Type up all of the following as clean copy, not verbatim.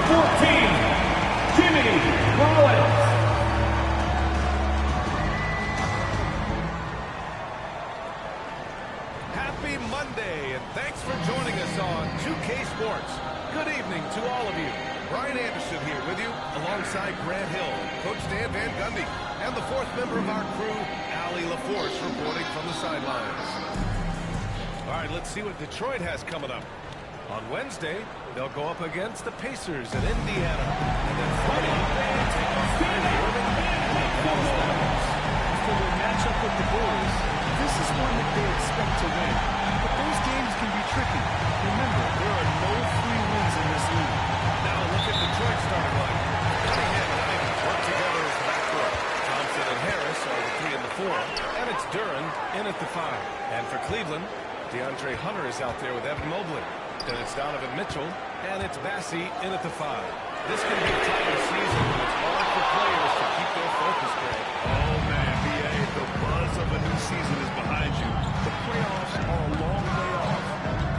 14, Jimmy Rollins. Happy Monday, and thanks for joining us on 2K Sports. Good evening to all of you. Brian Anderson here with you, alongside Grant Hill, Coach Dan Van Gundy, and the fourth member of our crew, Allie LaForce, reporting from the sidelines. All right, let's see what Detroit has coming up. On Wednesday, they'll go up against the Pacers in Indiana. And then Friday, they'll take on Friday Irving and the Dallas Mavericks. For their matchup with the Bulls, this is one that they expect to win. But those games can be tricky. Remember, there are no free wins in this league. Now look at Detroit's starting line. Cunningham and Ivey work together as the backcourt. Thompson and Harris are the 3 and the 4. And it's Duren in at the 5. And for Cleveland, DeAndre Hunter is out there with Evan Mobley. Then it's Donovan Mitchell, and it's Bassey in at the 5. This can be a tighter season, but it's hard for players to keep their focus, Greg. Oh, man, B.A., the buzz of a new season is behind you. The playoffs are a long way off.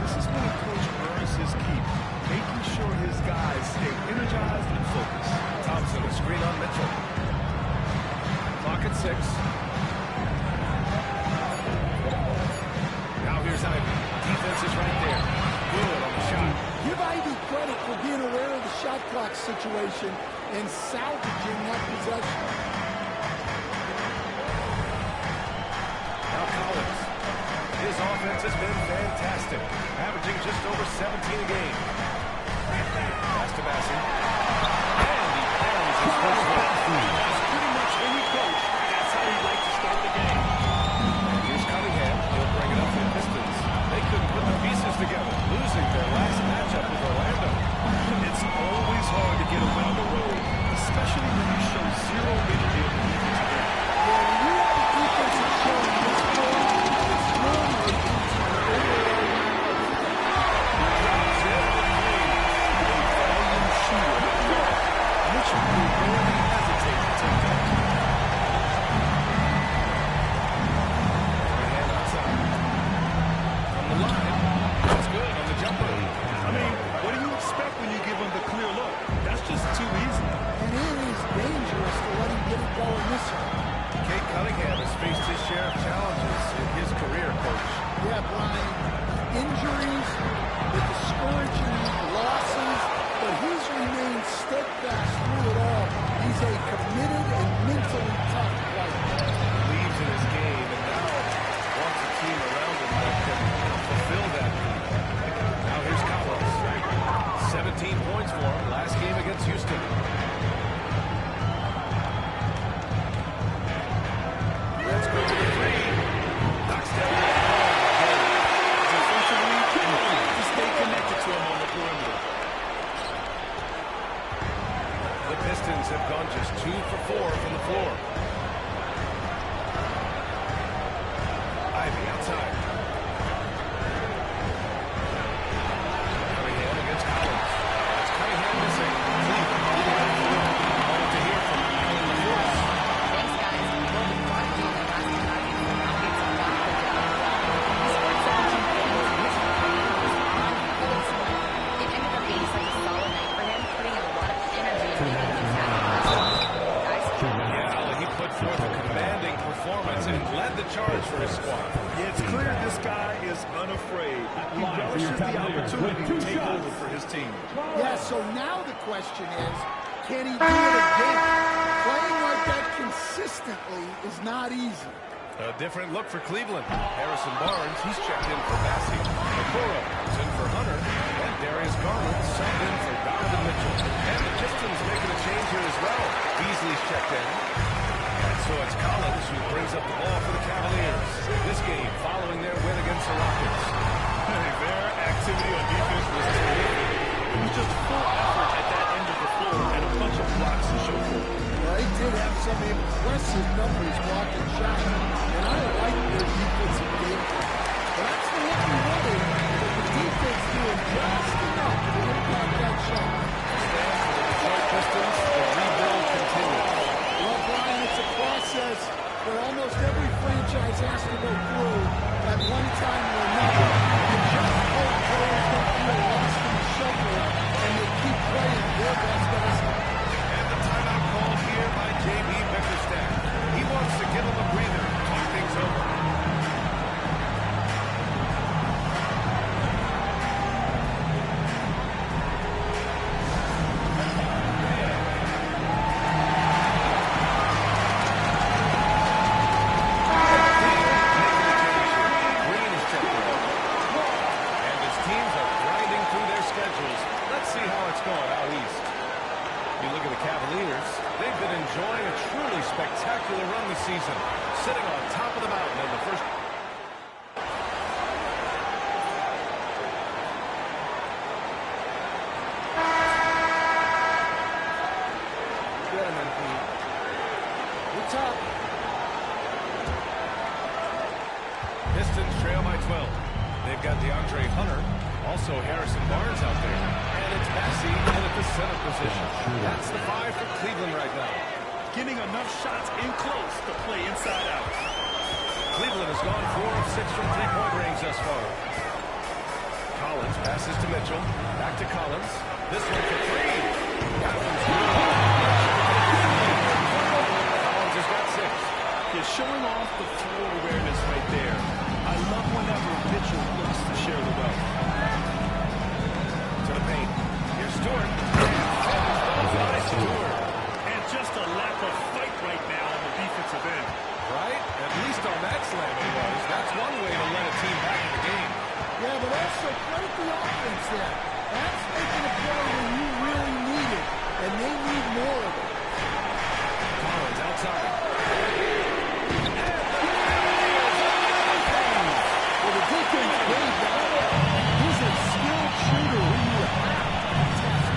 This is when a coach earns his keep, making sure his guys stay energized and focused. Thompson, a screen on Mitchell. Clock at 6. Now here's Ivey. Defense is right there. Good on the shot. Give Ivey credit for being aware of the shot clock situation and salvaging that possession. Now Collins. His offense has been fantastic, averaging just over 17 a game. Pass to Bassey. And he carries his first one. That's pretty much any coach. That's how he'd like to start the game. And here's Cunningham. He'll bring it up for the Pistons. They couldn't put the pieces together, losing their last matchup with Orlando. It's always hard to get a win on the road, especially when you show zero energy in the defensive game. Yeah, when you have the defensive showing this cold, it's normally Mitchell will barely hesitate to take that. Hand outside. From the line. That's good on the jumper. I mean, what do you expect when you give him the clear look? That's just too easy. and it is dangerous to let him get it going this way. Kate Cunningham has faced his share of challenges in his career, Coach. Yeah, Brian, injuries, the discouraging losses, but he's remained steadfast through it all. He's a committed and mentally tough player. Believes in his game and now wants a team around him that can fulfill that need. Now here's Collins. 17 points for him last game against Houston. Let's go to the 3. Knocks down the Defensively, to stay connected to him on the perimeter. The Pistons have gone just 2 for 4 from the floor. Ivey outside. Cunningham against Collins. It's Cunningham missing. Cleveland on the right field. Wanted to hear from Allen LaForce. Thanks, guys. Well, the front game that last night for the Rockets on that he scored 17 points. His rebound was on point. It ended up being such a solid night for him, putting in a lot of energy and making things happen. Guys, Yeah, he put forth a commanding performance and led the charge for his squad. Yeah, it's clear this guy is unafraid. He relishes the opportunity to take over for his team. Yeah, so now the question is, can he do it again? Playing like that consistently is not easy. A different look for Cleveland. Harrison Barnes, he's checked in for Bassey. Okoro is in for Hunter. And Darius Garland subbed in for Donovan Mitchell. And the Pistons making a change here as well. Beasley's checked in. And so it's Collins who brings up the ball for the Cavaliers. This game following their win against the Rockets. Their activity on defense was terrific. It was just full effort at that end of the floor and a bunch of blocks to show for it. Well, they did have some impressive numbers blocking shots, and I like their defensive game. But that's the one you wanted, but the defense doing just enough to impact that shot. Stand for the Detroit Pistons. The rebuild continues. Well, Brian, it's a process that almost every franchise has to go through at one time or another. You just hope players don't feel lost in the shuffle and they keep playing their You look at the Cavaliers, they've been enjoying a truly spectacular run this season, sitting on top of the mountain in the first. Pistons trail by 12. They've got DeAndre Hunter, also Harrison Barnes out there, and it's Maxey in at the center position. That's the 5 for Cleveland right now. Getting enough shots in close to play inside out. Cleveland has gone 4 of 6 from three-point range thus far. Collins passes to Mitchell. Back to Collins. This one for 3. That one's good. Collins has got 6. He's showing off the floor awareness right there. I love whenever Mitchell looks to share the wealth. To the paint. Here's Stewart. And just a lack of fight right now on the defensive end. Right? At least on that slam it was. That's one way to let a team back in the game. Yeah, but also credit the offense there. That's making a play when you really need it, and they need more of it. Collins outside. Well, the defense played that. He's a skilled shooter who you have to test.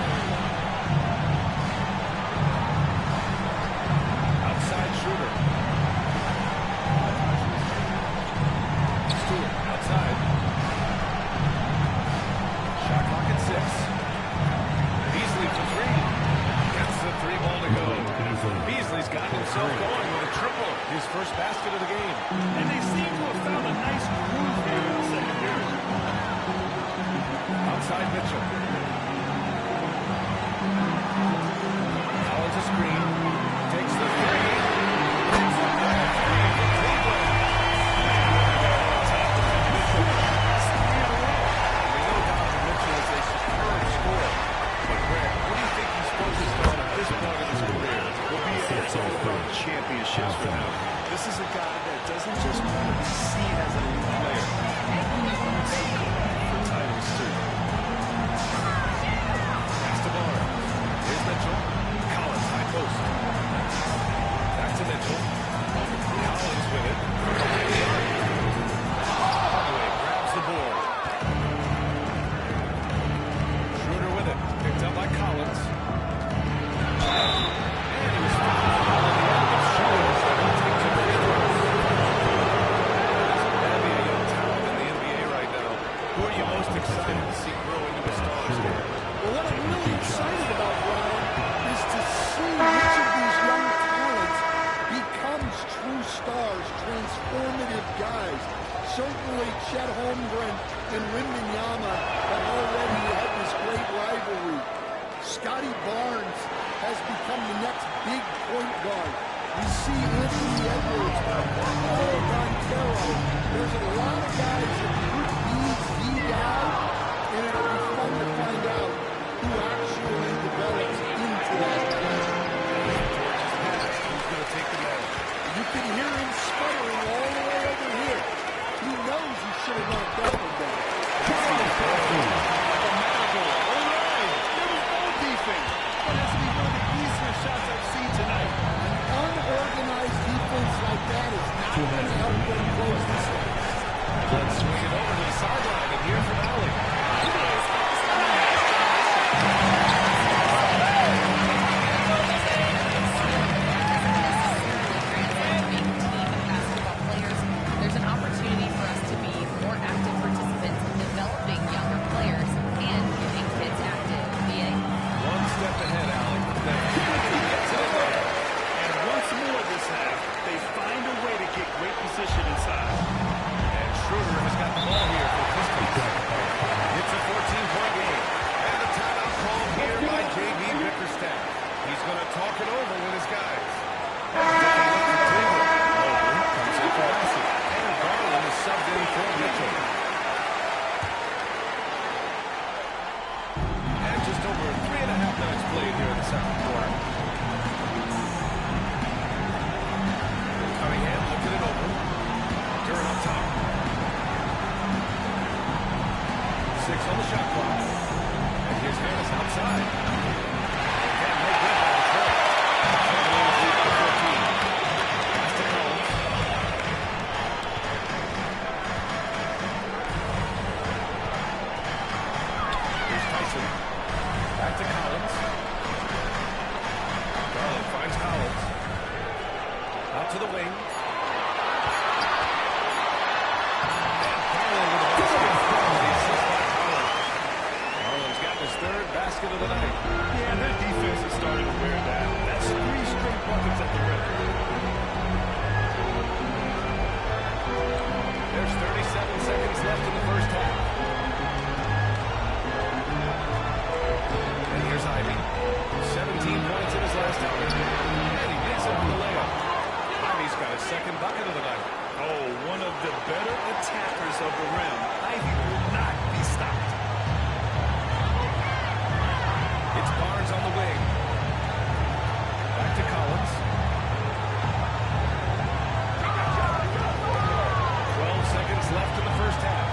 Outside Schroeder. Stewart outside. Shot clock at 6. Beasley for 3. Gets the 3 ball to go. Beasley's got himself going with a triple. His first basket of the game. And they seem to have found a nice groove here in the second period. Outside Mitchell. Collins a screen. Takes the 3. Takes the 3 for Cleveland. We know Dr. Mitchell is a superb scorer. But Greg, what do you think he's focused on at this point of his career? It's all about championships for him. This is a guy that doesn't just want to be seen as an elite player. He wants to compete for titles too. Pass to Barnes. Here's Mitchell. Collins high post. Back to Mitchell. Collins with it. Behind the arc. Hardaway grabs the board. Schroeder with it. Picked up by Collins. And he was fouled on the end of Schroeder. So he'll take 2 free throws. There's a bevy of young talent in the NBA right now. Who are you most excited to see grow into the stars here? Well, what I'm really excited about, Brian, is to see which of these young talents becomes true stars, transformative guys. Certainly, Chet Holmgren and Wembanyama have already had this great rivalry. Scotty Barnes has become the next big point guard. We see Anthony Edwards, Paolo Banchero. There's a lot of guys that could be the guy, and it'll be fun to find out who actually develops into that guy. Who's going to take the mantle? You can hear him sputtering all the way over here. He knows he should have knocked that one down. Shots I've seen tonight. An unorganized defense like that is not going to help them close this one. Let's swing it over to the sideline and hear from Allie. There's an opportunity for us to be more active participants in developing younger players and getting kids active. One step ahead, Allie. And once more this half, they find a way to get great position inside. And Schroeder has got the ball here for the Pistons. It's a 14-point game. And the timeout call to the wing. And Garland with a basket. The assist by Garland. Garland's got his third basket of the night. Yeah, their defense is starting to wear down. That's 3 straight buckets at the rim. There's 37 seconds left in the first half. And here's Ivy. 17 points in his last outing. And he makes it with the layup. Ivy's got his second bucket of the night. Oh, one of the better attackers of the rim. Ivy will not be stopped. It's Barnes on the wing. Back to Collins. 12 seconds left in the first half.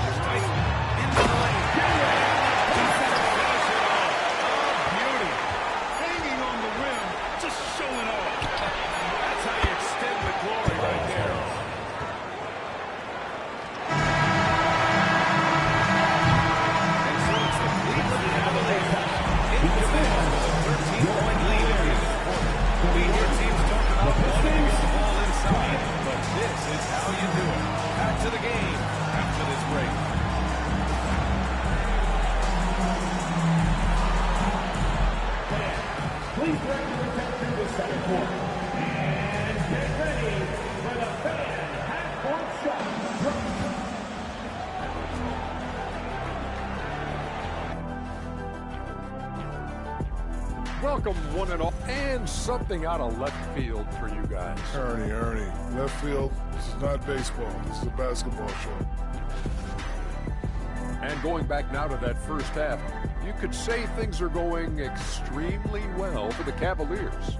Here's Tyson. Into the lane. Finish it off. Oh, beauty. Hanging on the rim, just showing off. That's how you extend the glory right there. And so it's the Cleveland Cavaliers in command with a 13-point lead at the end of the quarter. We hear teams talk about wanting to get the ball inside, but this is how you do it. Back to the game after this break. Please bring your attention to the second quarter. And get ready for the fan half-court shot. Welcome, one and all, and something out of left field for you guys. Ernie, left field, this is not baseball, this is a basketball show. And going back now to that first half, you could say things are going extremely well for the Cavaliers.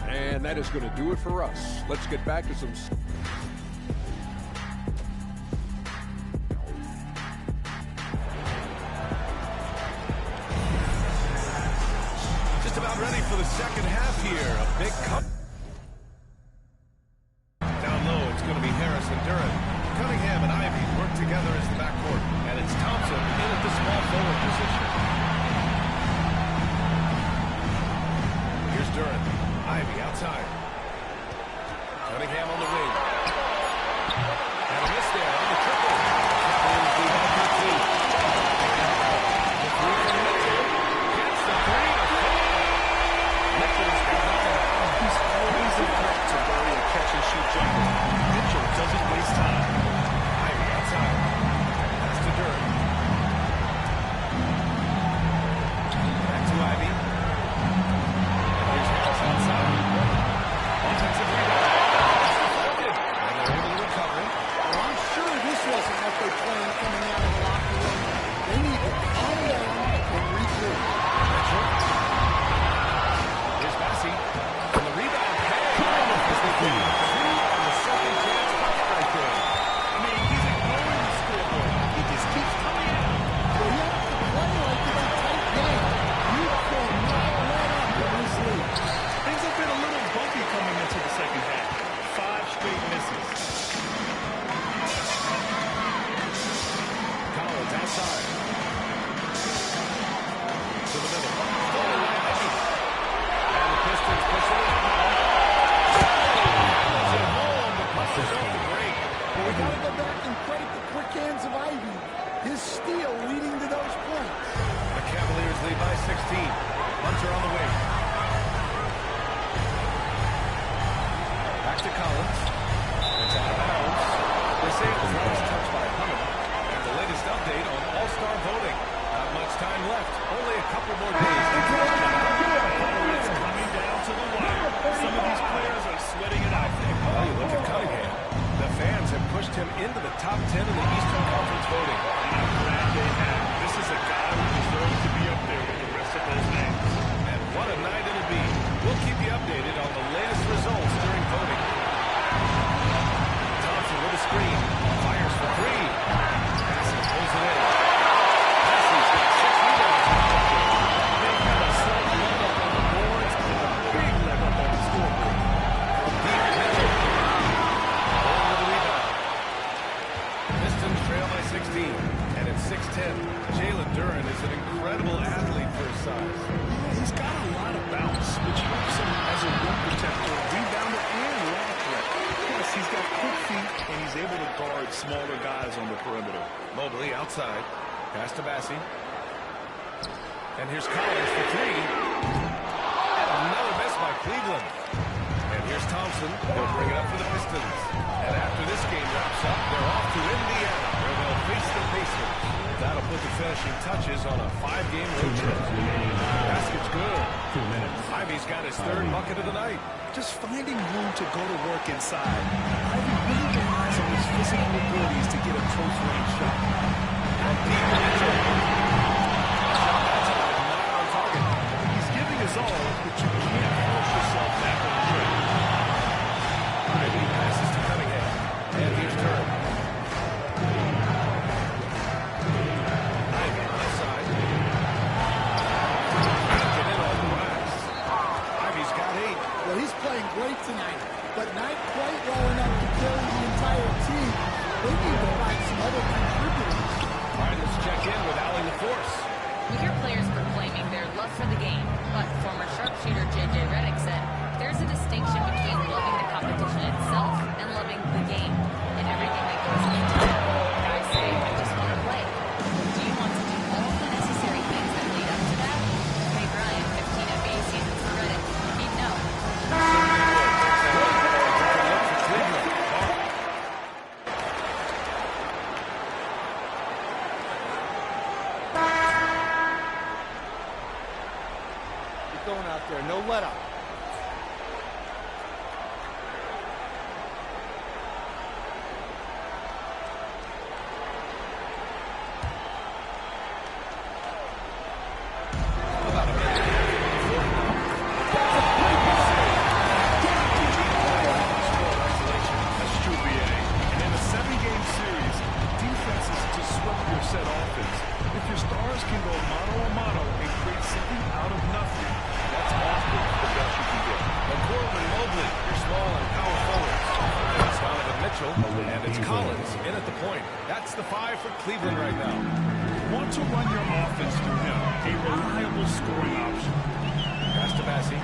And that is going to do it for us. Let's get back to some... Just about ready for the second half here. A big cut. Down low, it's going to be Harris and Durant. Cunningham and Ivy work together as the backcourt. And it's Thompson in at the small forward position. Here's Durant. Ivy outside. Cunningham on the wing. And a miss there on the triple. Cavaliers lead by 13. The three from Mitchell. Gets the three. Mitchell's got it. He's always a threat to bury a catch-and-shoot jumper. Mitchell doesn't waste time. Ivy outside. Pass to Durant. Back to Ivy. And here's Harris outside. Offensive rebound. And they're able to recover. Well, I'm sure this wasn't what they planned coming out of the locker room. They need to calm down and regroup. Mitchell. Here's Massey. And the rebound. As they get two on the second chance right there. I mean, he's ignoring the scoreboard. He just keeps coming out. Well, you have to play like it's a tight game. You cannot let up in this league. Things have been a little bumpy coming into the second half. 5 straight misses. Collins outside. To the middle. Stolen by Ivy. And the Pistons pushing it out. It's at home, but Buster's off the break. But we got to go back and credit the quick hands of Ivy. His steal leading to those points. The Cavaliers lead by 16. Buncher on the way. Back to Collins. It's out of bounds. They say it was last touched by Hunter. And the latest update on All-Star voting. Not much time left. Only a couple more days. It's coming down to the wire. Some of these players are sweating it out there. Well, you look at Cunningham. The fans have pushed him into the top 10 in the Eastern Conference voting. And I'm glad they have. This is a guy who deserves to be up there with the rest of those names. And what a night it'll be. We'll keep you updated on the latest results during voting. Thompson with a screen. Fires for three. Massey pulls it in. Massey's got 6 rebounds. They've got a slight leg up on the boards and a big leg up on the scoreboard. From deep Mitchell. Ball with the rebound. Pistons trail by 16. And Jalen Duren is an incredible athlete for his size. Yeah, he's got a lot of bounce, which helps him as a rim protector, rebounder, and long threat. Plus, he's got quick feet, and he's able to guard smaller guys on the perimeter. Mobley outside. Pass to Bassie. And here's Collins for three. And another miss by Cleveland. And here's Thompson. They'll bring it up for the Pistons. And after this game wraps up, they're off to Indiana, where they'll face the Pacers. That'll put the finishing touches on a 5-game road trip. Basket's good. 2 minutes. Ivy's got his third bucket of the night. Just finding room to go to work inside. Ivy really relies on his physical abilities to get a close-range shot. Out deep to Mitchell. That's not on target. He's giving his all, but you can't force yourself back on the track. Ivy passes to Cunningham. And here's Turner. Ivy left side. Can't get in on the rise. Ivy's got 8. Well, he's playing great tonight, but not quite well enough to carry the entire team. They need to find some other contributors. All right, let's check in with Allie LaForce. You hear players proclaiming their love for the game, but former sharpshooter J.J. Redick said there's a distinction between loving the competition itself and loving the game and everything that goes into it. Guys say, I just want to play. Do you want to do all the necessary things that lead up to that? Hey, Brian, 15 NBA seasons for Redick. He'd know. Going out there, no let up. About a minute. That's true, BA. And in a 7-game series, defense is to sweep your set offense. If your stars can go mano-a-mano and create something out of nothing, that's often the best you can get. And Corbin Mobley, your small and power forwards. It's Donovan Mitchell, and it's Collins in at the point. That's the 5 for Cleveland right now. Want to run your offense through him, a reliable scoring option. Pass to Bassie.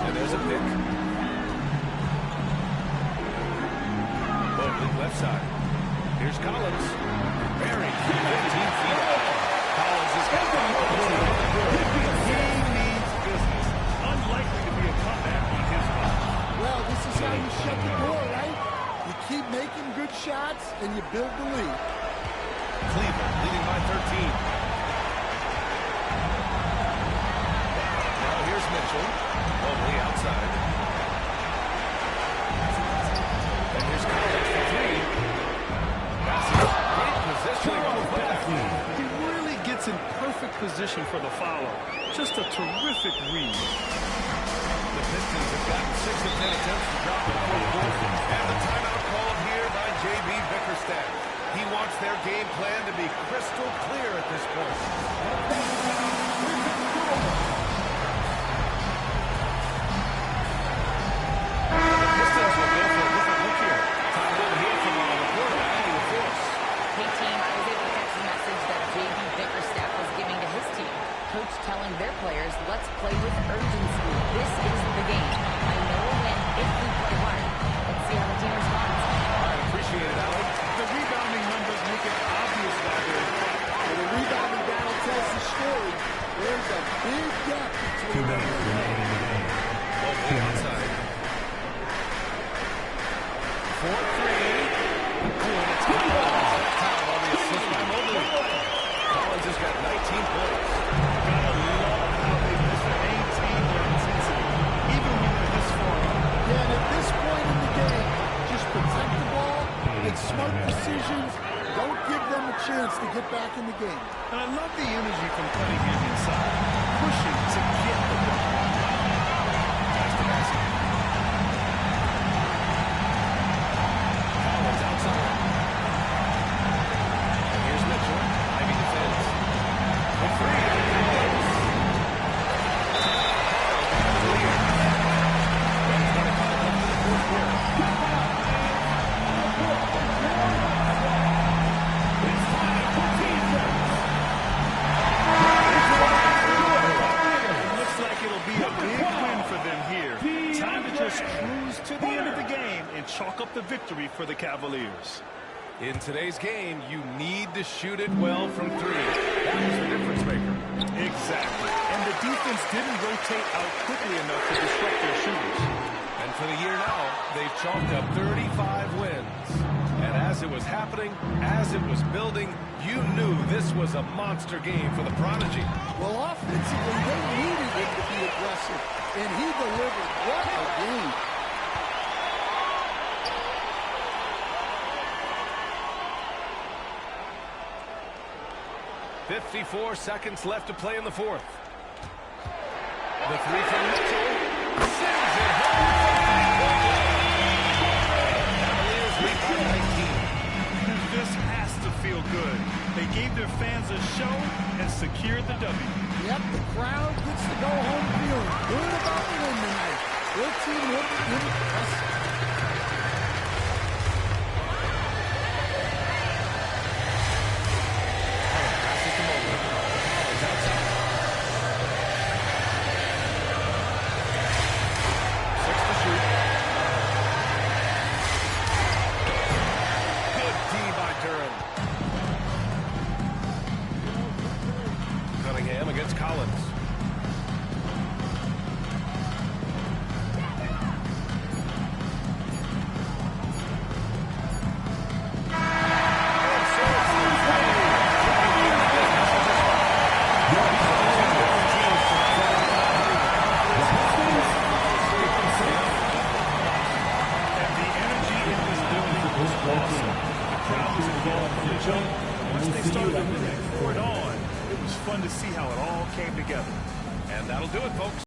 And there's a pick. Mobley left side. Here's Collins. Buried 15 feet out. Collins has got the He needs business. Unlikely to be a comeback on his part. Well, this is how you shut the door, right? You keep making good shots, and you build the lead. Cleveland leading by 13. Now here's Mitchell. Mobley outside. And here's Collins for 3. Passes. Great positioning on the back. He really gets in perfect position for the follow. Just a terrific read. The Pistons have gotten 6 of 10 attempts to drop in the fourth quarter. And the timeout called here by J.B. Bickerstaff. He wants their game plan to be crystal clear at this point. The Pistons will go for a different look here. Time to hear from our reporter, Allie LaForce. Hey team, I was able to catch the message that J.B. Bickerstaff was giving to his team. Coach telling their players, let's play with urgency. This is the game. I know we'll win if we play hard. Let's see how the team responds. All right, appreciate it, Allie. The rebounding numbers make it obvious why they're Well, the rebounding battle tells the story. There's a big gap 2 between them. minutes remaining in the game. Mobley outside. 4-3. Oh, and it's Collins. Foul on the assist by Mobley. Collins has got 19 points. Gotta love how they maintain their intensity, even when they're this far up. Yeah, and at this point in the game, just protect the ball, make smart decisions, don't give them a chance to get back in the game. And I love the energy from Cunningham inside, pushing to get the ball. Pass to Bassie. Collins outside. And here's Mitchell. Ivy defends. For 3. for the Cavaliers. In today's game, you need to shoot it well from three. That was the difference maker. Exactly. And the defense didn't rotate out quickly enough to disrupt their shooters. And for the year now, they've chalked up 35 wins. And as it was happening, as it was building, you knew this was a monster game for the Prodigy. Well, offensively, they needed him to be aggressive, and he delivered. What a game. 54 seconds left to play in the fourth. The three from Mitchell. Sends it home. Cavaliers lead by 19. This has to feel good. They gave their fans a show and secured the W. Yep, the crowd gets to go home feeling good about the win tonight. Their team looked impressive. Against Collins. Once they started to really pour it on, it was fun to see how it all came together. And that'll do it, folks.